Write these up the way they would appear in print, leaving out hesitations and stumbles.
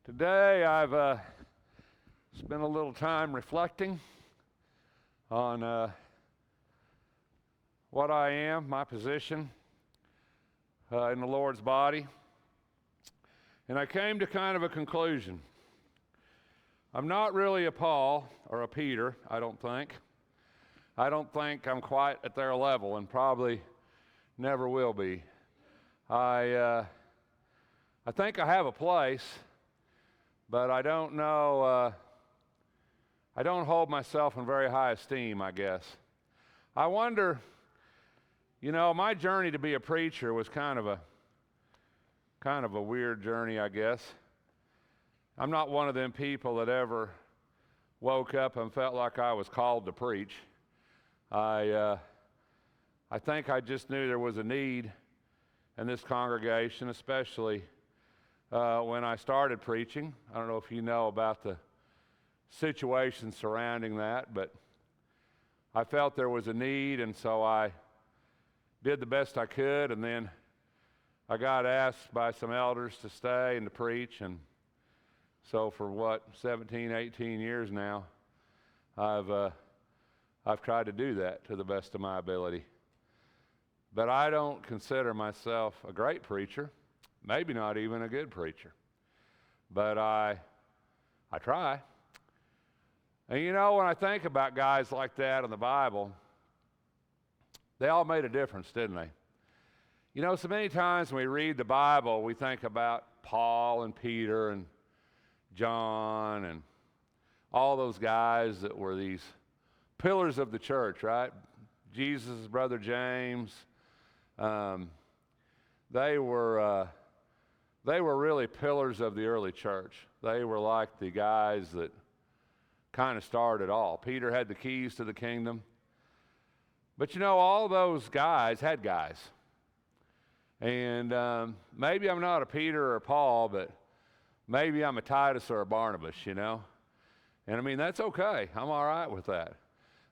Today I've spent a little time reflecting on what I am, my position in the Lord's body, and I came to kind of a conclusion. I'm not really a Paul or a Peter, I don't think. I don't think I'm quite at their level and probably never will be. I think I have a place, but I don't know, I don't hold myself in very high esteem, I guess. I wonder, my journey to be a preacher was kind of a weird journey, I guess. I'm not one of them people that ever woke up and felt like I was called to preach. I think I just knew there was a need in this congregation, especially when I started preaching. I don't know if you know about the situation surrounding that, but I felt there was a need, and so I did the best I could, and then I got asked by some elders to stay and to preach, and so for 17, 18 years now, I've tried to do that to the best of my ability. But I don't consider myself a great preacher, maybe not even a good preacher. But I try. And when I think about guys like that in the Bible, they all made a difference, didn't they? So many times when we read the Bible, we think about Paul and Peter and John and all those guys that were these pillars of the church, right? Jesus' brother James. They were really pillars of the early church. They were like the guys that kind of started it all. Peter had the keys to the kingdom. But all those guys had guys. And maybe I'm not a Peter or a Paul, but maybe I'm a Titus or a Barnabas, And I mean, that's okay. I'm all right with that.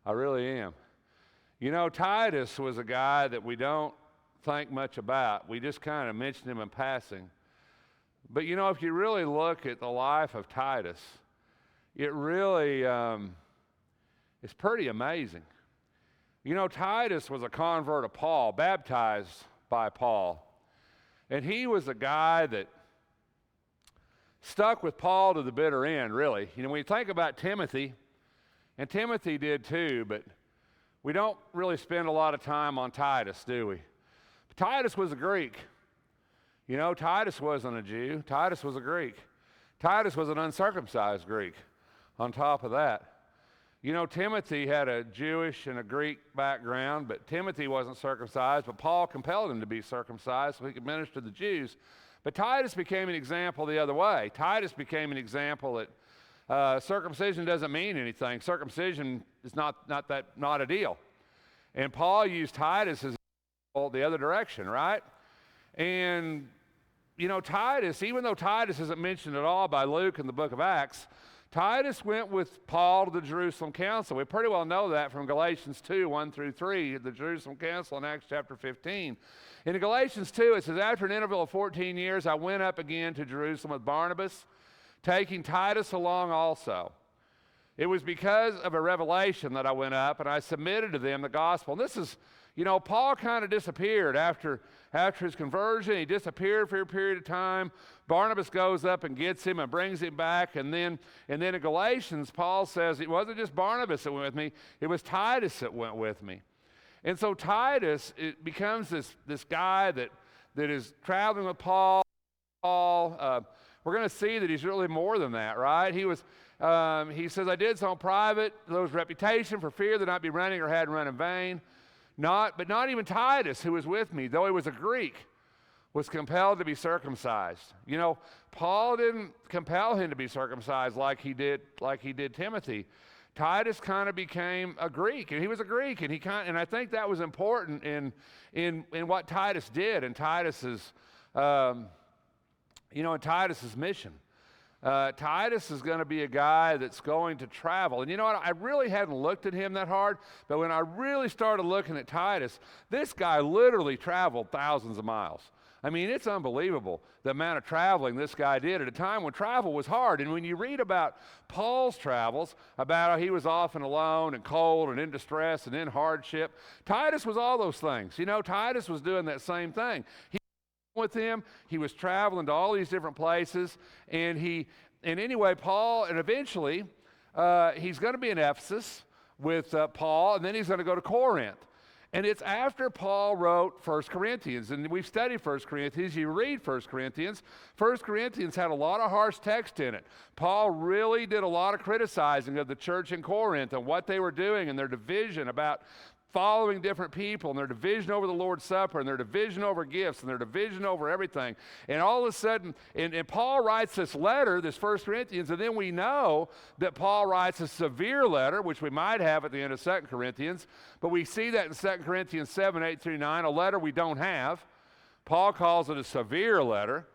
I really am. Titus was a guy that we don't think much about. We just kind of mention him in passing. But if you really look at the life of Titus, it really is pretty amazing. Titus was a convert of Paul, baptized by Paul. And he was a guy that stuck with Paul to the bitter end, really. When you think about Timothy, and Timothy did too, but we don't really spend a lot of time on Titus, do we? But Titus was a Greek. Titus wasn't a Jew. Titus was a Greek. Titus was an uncircumcised Greek on top of that. Timothy had a Jewish and a Greek background, but Timothy wasn't circumcised, but Paul compelled him to be circumcised so he could minister to the Jews. But Titus became an example the other way. Titus became an example that circumcision doesn't mean anything. Circumcision is not a deal. And Paul used Titus as the other direction, right? And, Titus, even though Titus isn't mentioned at all by Luke in the book of Acts, Titus went with Paul to the Jerusalem Council. We pretty well know that from Galatians 2, 1 through 3, the Jerusalem Council in Acts chapter 15. In Galatians 2, it says, after an interval of 14 years, I went up again to Jerusalem with Barnabas, taking Titus along also. It was because of a revelation that I went up, and I submitted to them the gospel. And this is, Paul kind of disappeared after his conversion. He disappeared for a period of time. Barnabas goes up and gets him and brings him back. And then in Galatians, Paul says, it wasn't just Barnabas that went with me, it was Titus that went with me. And so Titus, it becomes this guy that is traveling with Paul. We're going to see that he's really more than that, right? He says, I did so in private, there was reputation for fear that I'd be running or hadn't run in vain. But not even Titus, who was with me, though he was a Greek, was compelled to be circumcised. Paul didn't compel him to be circumcised like he did Timothy. Titus kind of became a Greek, and he was a Greek, and I think that was important in what Titus did and Titus's Titus's mission. Titus is going to be a guy that's going to travel. And you know what? I really hadn't looked at him that hard, but when I really started looking at Titus, this guy literally traveled thousands of miles. I mean, it's unbelievable the amount of traveling this guy did at a time when travel was hard. And when you read about Paul's travels, about how he was often alone and cold and in distress and in hardship, Titus was all those things. You know, Titus was doing that same thing. He was with him, he was traveling to all these different places, and anyway, Paul, and eventually he's going to be in Ephesus with Paul, and then he's going to go to Corinth. And it's after Paul wrote 1 Corinthians, and we've studied 1 Corinthians. You read 1 Corinthians. 1 Corinthians had a lot of harsh text in it. Paul really did a lot of criticizing of the church in Corinth and what they were doing and their division about following different people and their division over the Lord's Supper and their division over gifts and their division over everything. And all of a sudden, and Paul writes this letter, this 1 Corinthians, and then we know that Paul writes a severe letter, which we might have at the end of 2 Corinthians, but we see that in 2 Corinthians 7, 8 through 9, a letter we don't have. Paul calls it a severe letter.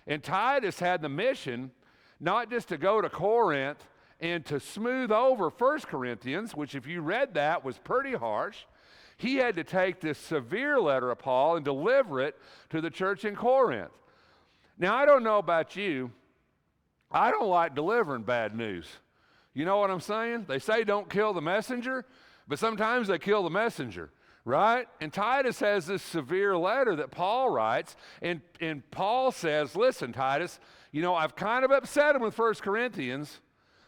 And Titus had the mission not just to go to Corinth and to smooth over 1 Corinthians, which if you read that was pretty harsh. He had to take this severe letter of Paul and deliver it to the church in Corinth. Now, I don't know about you. I don't like delivering bad news. You know what I'm saying? They say don't kill the messenger, but sometimes they kill the messenger, right? And Titus has this severe letter that Paul writes, and Paul says, listen, Titus, you know, I've kind of upset him with 1 Corinthians,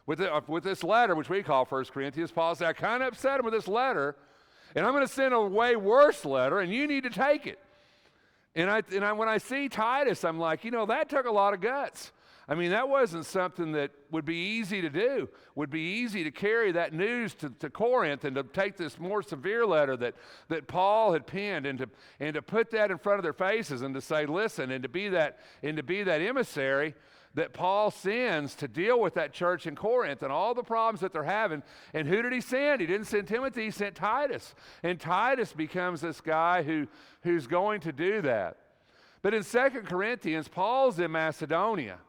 with this letter, which we call 1 Corinthians. Paul said, I kind of upset him with this letter, and I'm going to send a way worse letter, and you need to take it. And when I see Titus, I'm like, you know, that took a lot of guts. I mean, that wasn't something that would be easy to do, would be easy to carry that news to Corinth and to take this more severe letter that Paul had penned and to put that in front of their faces and to say, listen, and to be that emissary that Paul sends to deal with that church in Corinth and all the problems that they're having. And who did he send? He didn't send Timothy, he sent Titus. And Titus becomes this guy who's going to do that. But in 2 Corinthians, Paul's in Macedonia.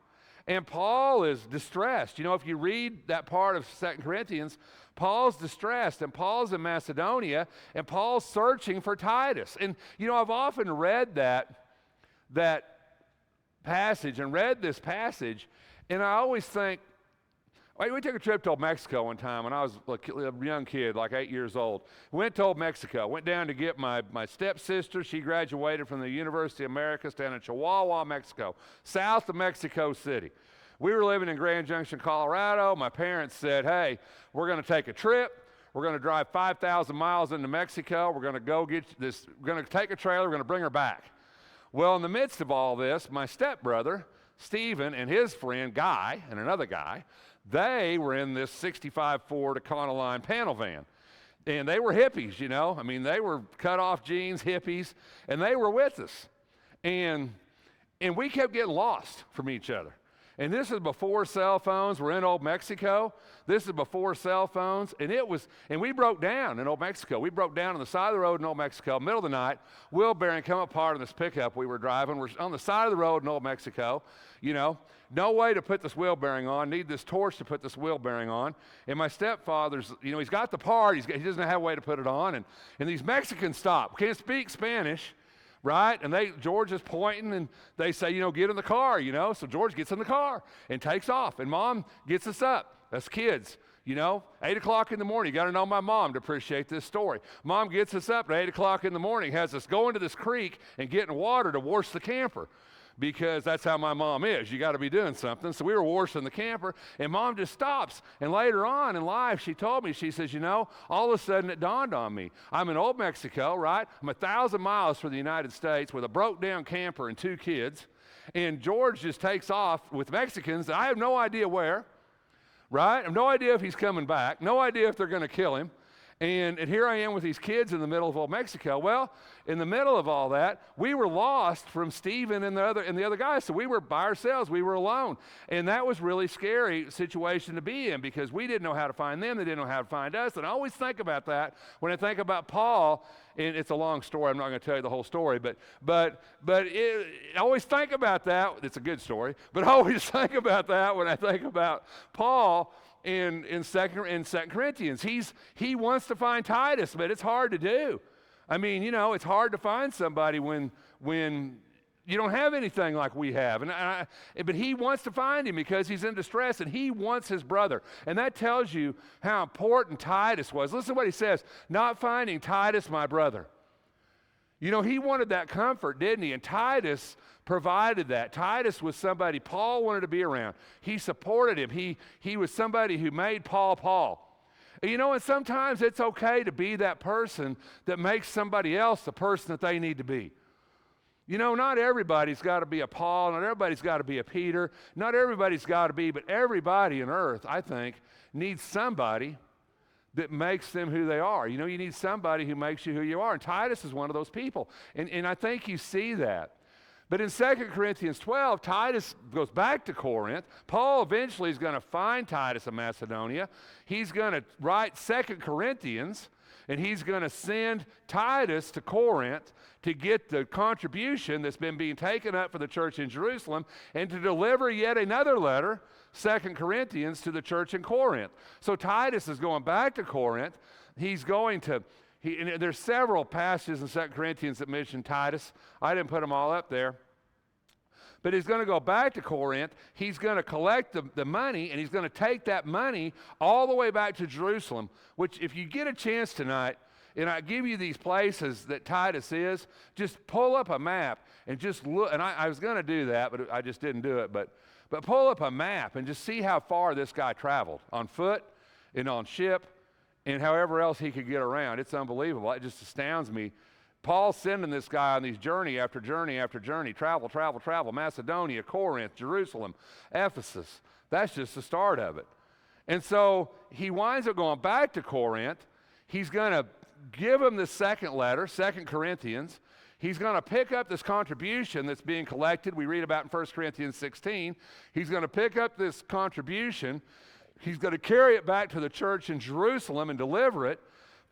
And Paul is distressed. You know, if you read that part of 2 Corinthians, Paul's distressed, and Paul's in Macedonia, and Paul's searching for Titus. And, you know, I've often read that passage and read this passage, and I always think, we took a trip to Old Mexico one time when I was a young kid, like 8 years old. Went to Old Mexico, went down to get my stepsister. She graduated from the University of Americas down in Chihuahua, Mexico, south of Mexico City. We were living in Grand Junction, Colorado. My parents said, hey, we're going to take a trip. We're going to drive 5,000 miles into Mexico. We're going to go get this. We're going to take a trailer. We're going to bring her back. Well, in the midst of all this, my stepbrother, Stephen, and his friend, Guy, and another guy, they were in this 65 Ford Econoline panel van. And they were hippies, you know. I mean, they were cut-off jeans, hippies, and they were with us. And we kept getting lost from each other. And this is before cell phones. We're in Old Mexico. This is before cell phones. And we broke down in Old Mexico. We broke down on the side of the road in Old Mexico, middle of the night, wheel bearing come apart on this pickup we were driving. We're on the side of the road in Old Mexico, you know. No way to put this wheel bearing on. Need this torch to put this wheel bearing on. And my stepfather's, you know, he's got the part. He doesn't have a way to put it on. And these Mexicans stop. Can't speak Spanish. Right? And George is pointing, and they say, you know, get in the car, you know. So George gets in the car and takes off. And Mom gets us up. That's kids, you know. 8 o'clock in the morning. You got to know my mom to appreciate this story. Mom gets us up at 8 o'clock in the morning, has us go into this creek and get in water to wash the camper. Because that's how my mom is. You got to be doing something. So we were washing the camper, and Mom just stops. And later on in life, she told me, she says, you know, all of a sudden it dawned on me. I'm in Old Mexico, right? I'm 1,000 miles from the United States with a broke-down camper and 2 kids. And George just takes off with Mexicans. I have no idea where, right? I have no idea if he's coming back. No idea if they're going to kill him. And here I am with these kids in the middle of Old Mexico. Well, in the middle of all that, we were lost from Stephen and the other guys. So we were by ourselves. We were alone. And that was really scary situation to be in because we didn't know how to find them. They didn't know how to find us. And I always think about that when I think about Paul. And it's a long story. I'm not going to tell you the whole story. But I always think about that. It's a good story. But I always think about that when I think about Paul in 2 Corinthians. He wants to find Titus, but it's hard to do. I mean, you know, it's hard to find somebody when you don't have anything like we have. But he wants to find him because he's in distress, and he wants his brother. And that tells you how important Titus was. Listen to what he says, not finding Titus, my brother. You know, he wanted that comfort, didn't he? And Titus provided that. Titus was somebody Paul wanted to be around. He supported him. He was somebody who made Paul Paul. And you know, and sometimes it's okay to be that person that makes somebody else the person that they need to be. You know, not everybody's got to be a Paul, not everybody's got to be a Peter, not everybody's got to be, but everybody on earth, I think, needs somebody that makes them who they are. You know, you need somebody who makes you who you are, and Titus is one of those people, and I think you see that. But in 2 Corinthians 12, Titus goes back to Corinth. Paul eventually is going to find Titus in Macedonia. He's going to write 2 Corinthians, and he's going to send Titus to Corinth to get the contribution that's been being taken up for the church in Jerusalem and to deliver yet another letter, 2 Corinthians, to the church in Corinth. So Titus is going back to Corinth. He's going to, and there's several passages in 2 Corinthians that mention Titus. I didn't put them all up there. But he's going to go back to Corinth. He's going to collect the money, and he's going to take that money all the way back to Jerusalem, which if you get a chance tonight, and I give you these places that Titus is, just pull up a map and just look. And I was going to do that, but I just didn't do it. But pull up a map and just see how far this guy traveled on foot and on ship and however else he could get around. It's unbelievable. It just astounds me. Paul's sending this guy on these journey after journey after journey, travel, Macedonia, Corinth, Jerusalem, Ephesus. That's just the start of it. And so he winds up going back to Corinth. He's going to give him the second letter, 2 Corinthians. He's going to pick up this contribution that's being collected. We read about in 1 Corinthians 16. He's going to pick up this contribution. He's going to carry it back to the church in Jerusalem and deliver it,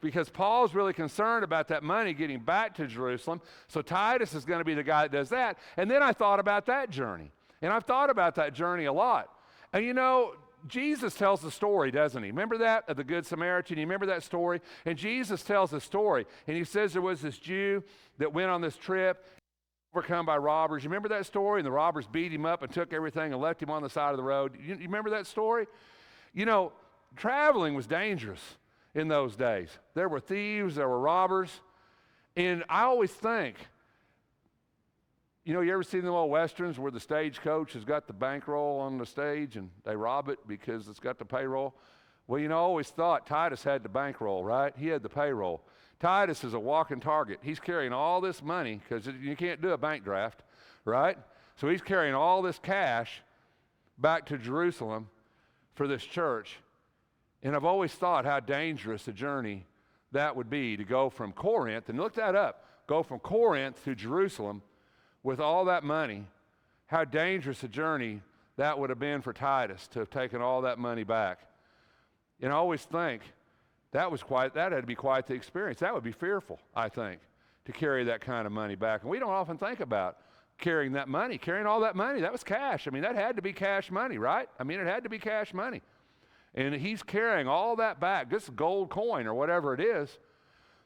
because Paul's really concerned about that money getting back to Jerusalem. So Titus is going to be the guy that does that. And then I thought about that journey. And I've thought about that journey a lot. And you know, Jesus tells the story, doesn't he? Remember that, of the Good Samaritan? You remember that story? And Jesus tells the story. And he says there was this Jew that went on this trip, overcome by robbers. You remember that story? And the robbers beat him up and took everything and left him on the side of the road. You remember that story? You know, traveling was dangerous in those days. There were thieves, there were robbers, and I always think, you know, you ever seen the old westerns where the stagecoach has got the bankroll on the stage and they rob it because it's got the payroll? Well, you know, I always thought Titus had the bankroll, right? He had the payroll. Titus is a walking target. He's carrying all this money because you can't do a bank draft, right? So he's carrying all this cash back to Jerusalem for this church. And I've always thought how dangerous a journey that would be to go from Corinth, and look that up, go from Corinth to Jerusalem with all that money. How dangerous a journey that would have been for Titus to have taken all that money back. And I always think that had to be quite the experience. That would be fearful, I think, to carry that kind of money back. And we don't often think about carrying that money, carrying all that money. That was cash. I mean, that had to be cash money, right? I mean, it had to be cash money. And he's carrying all that back, this gold coin or whatever it is,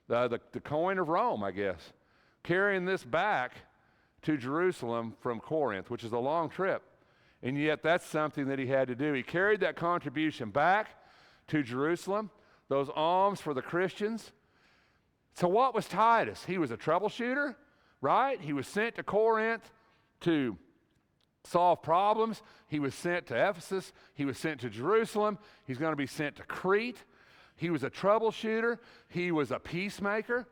the coin of Rome, I guess, carrying this back to Jerusalem from Corinth, which is a long trip. And yet that's something that he had to do. He carried that contribution back to Jerusalem, those alms for the Christians. So what was Titus? He was a troubleshooter, right? He was sent to Corinth to solve problems. He was sent to Ephesus. He was sent to Jerusalem. He's going to be sent to Crete. He was a troubleshooter. He was a peacemaker.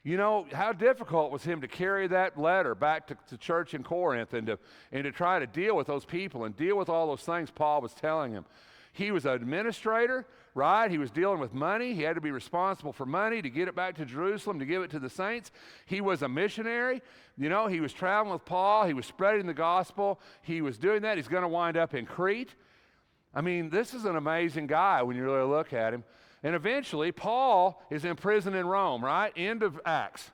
You know, how difficult was him to carry that letter back to the church in Corinth and to try to deal with those people and deal with all those things Paul was telling him. He was an administrator, right? He was dealing with money. He had to be responsible for money to get it back to Jerusalem, to give it to the saints. He was a missionary. You know, he was traveling with Paul. He was spreading the gospel. He was doing that. He's going to wind up in Crete. I mean, this is an amazing guy when you really look at him. And eventually, Paul is in prison in Rome, right? End of Acts.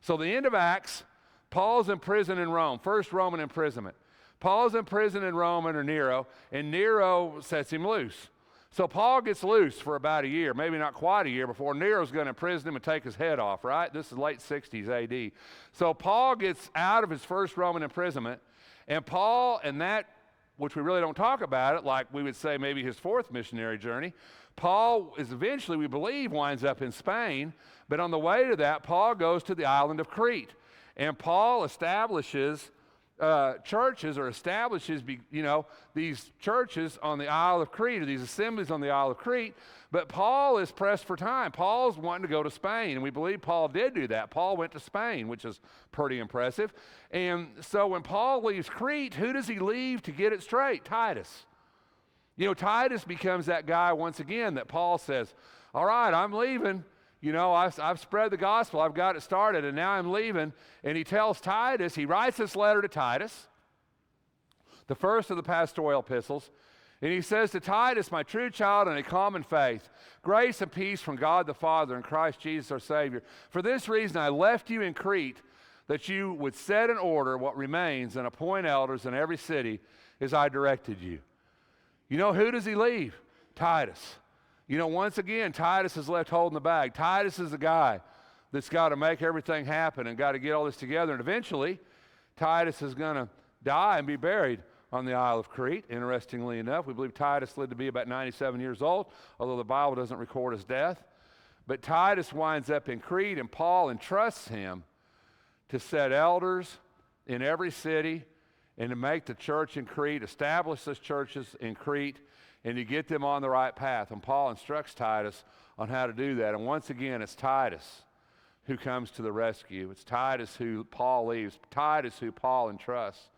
So the end of Acts, Paul's in prison in Rome, first Roman imprisonment. Paul's in prison in Rome under Nero, and Nero sets him loose. So Paul gets loose for about a year, maybe not quite a year, before Nero's going to imprison him and take his head off, right? This is late 60s AD. So Paul gets out of his first Roman imprisonment, and Paul, and that, which we really don't talk about it, like we would say maybe his fourth missionary journey, Paul is eventually, we believe, winds up in Spain, but on the way to that, Paul goes to the island of Crete, and Paul establishes churches, or establishes, these churches on the Isle of Crete, or these assemblies on the Isle of Crete. But Paul is pressed for time. Paul's wanting to go to Spain, and we believe Paul did do that. Paul went to Spain, which is pretty impressive. And so when Paul leaves Crete, who does he leave to get it straight? Titus. Titus becomes that guy once again that Paul says, all right, I'm leaving. I've spread the gospel. I've got it started, and now I'm leaving. And he tells Titus, he writes this letter to Titus, the first of the pastoral epistles, and he says to Titus, my true child in a common faith, grace and peace from God the Father and Christ Jesus our Savior. For this reason I left you in Crete, that you would set in order what remains and appoint elders in every city as I directed you. Who does he leave? Titus. Once again, Titus is left holding the bag. Titus is the guy that's got to make everything happen and got to get all this together. And eventually, Titus is going to die and be buried on the Isle of Crete. Interestingly enough, we believe Titus lived to be about 97 years old, although the Bible doesn't record his death. But Titus winds up in Crete, and Paul entrusts him to set elders in every city and to make the church in Crete, establish those churches in Crete, and to get them on the right path. And Paul instructs Titus on how to do that. And once again, it's Titus who comes to the rescue. It's Titus who Paul leaves, Titus who Paul entrusts.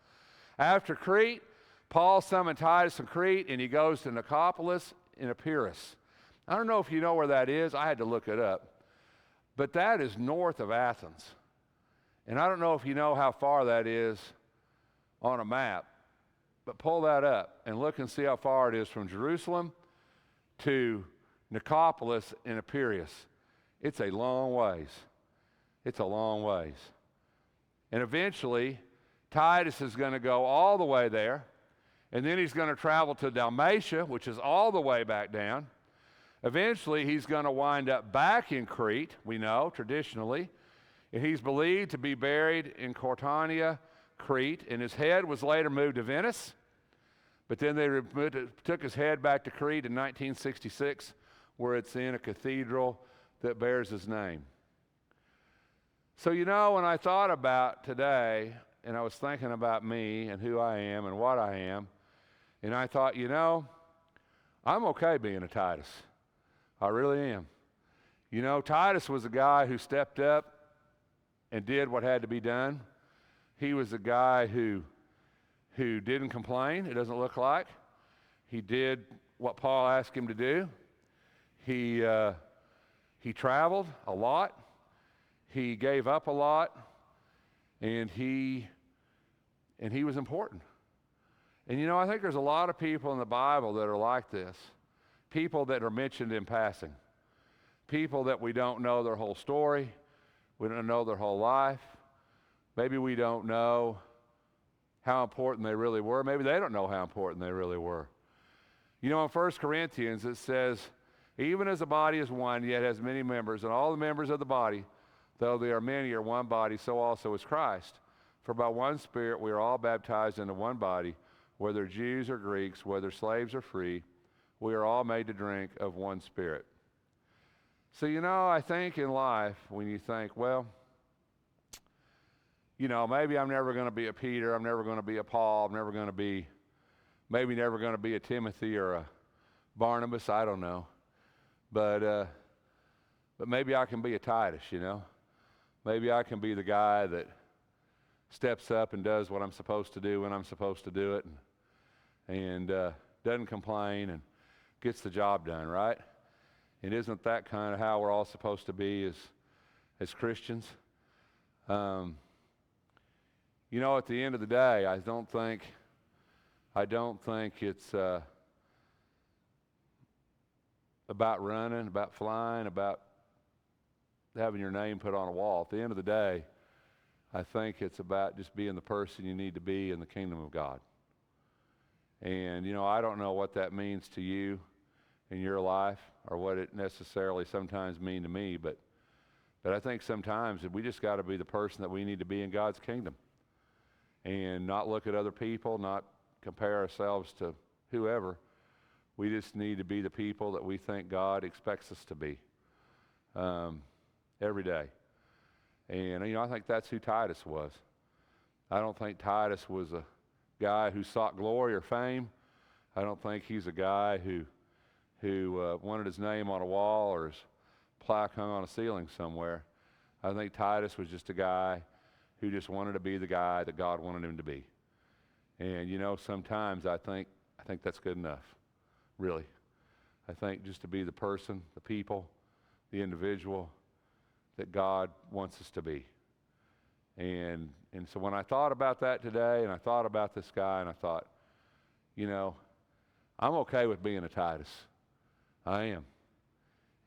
After Crete, Paul summoned Titus from Crete, and he goes to Nicopolis in Epirus. I don't know if you know where that is. I had to look it up. But that is north of Athens. And I don't know if you know how far that is on a map. But pull that up and look and see how far it is from Jerusalem to Nicopolis in Epirus. It's a long ways. It's a long ways. And eventually, Titus is going to go all the way there, and then he's going to travel to Dalmatia, which is all the way back down. Eventually, he's going to wind up back in Crete, we know, traditionally, and he's believed to be buried in Cortania, Crete, and his head was later moved to Venice. But then they took his head back to Crete in 1966, where it's in a cathedral that bears his name. So, when I thought about today, and I was thinking about me and who I am and what I am, and I thought, I'm okay being a Titus. I really am. Titus was a guy who stepped up and did what had to be done. He was a guy who didn't complain, it doesn't look like. He did what Paul asked him to do. He traveled a lot. He gave up a lot. And he was important. And I think there's a lot of people in the Bible that are like this. People that are mentioned in passing. People that we don't know their whole story. We don't know their whole life. Maybe we don't know how important they really were. Maybe they don't know how important they really were. In 1 Corinthians it says, even as the body is one, yet has many members, and all the members of the body, though they are many, are one body, so also is Christ. For by one Spirit we are all baptized into one body, whether Jews or Greeks, whether slaves or free, we are all made to drink of one Spirit. So, I think in life, when you think, maybe I'm never going to be a Peter, I'm never going to be a Paul, I'm never going to be, maybe never going to be a Timothy or a Barnabas, I don't know. But maybe I can be a Titus, Maybe I can be the guy that steps up and does what I'm supposed to do when I'm supposed to do it, and doesn't complain and gets the job done, right? And isn't that kind of how we're all supposed to be as Christians? At the end of the day, I don't think it's about running, about flying, about having your name put on a wall. At the end of the day, I think it's about just being the person you need to be in the kingdom of God. And, I don't know what that means to you. in your life or what it necessarily sometimes mean to me, but I think sometimes we just got to be the person that we need to be in God's kingdom and not look at other people, not compare ourselves to whoever. We just need to be the people that we think God expects us to be every day. And, I think that's who Titus was. I don't think Titus was a guy who sought glory or fame. I don't think he's a guy who wanted his name on a wall or his plaque hung on a ceiling somewhere. I think Titus was just a guy who just wanted to be the guy that God wanted him to be. And sometimes I think that's good enough, really. I think just to be the person, the people, the individual that God wants us to be. And so when I thought about that today, and I thought about this guy, and I thought, I'm okay with being a Titus. I am.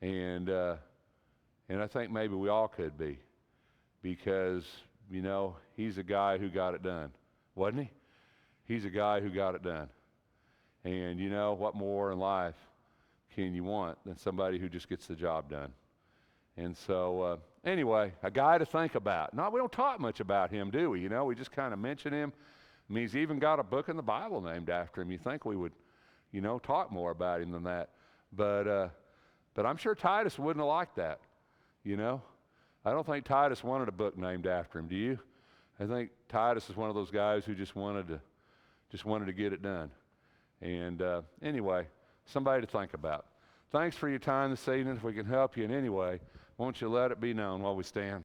And I think maybe we all could be, because, he's a guy who got it done, wasn't he? He's a guy who got it done. And what more in life can you want than somebody who just gets the job done? And so, anyway, a guy to think about. No, we don't talk much about him, do we? We just kind of mention him. I mean, he's even got a book in the Bible named after him. You think we would, talk more about him than that. But I'm sure Titus wouldn't have liked that, I don't think Titus wanted a book named after him, do you? I think Titus is one of those guys who just wanted to get it done. And anyway, somebody to think about. Thanks for your time this evening. If we can help you in any way, won't you let it be known while we stand?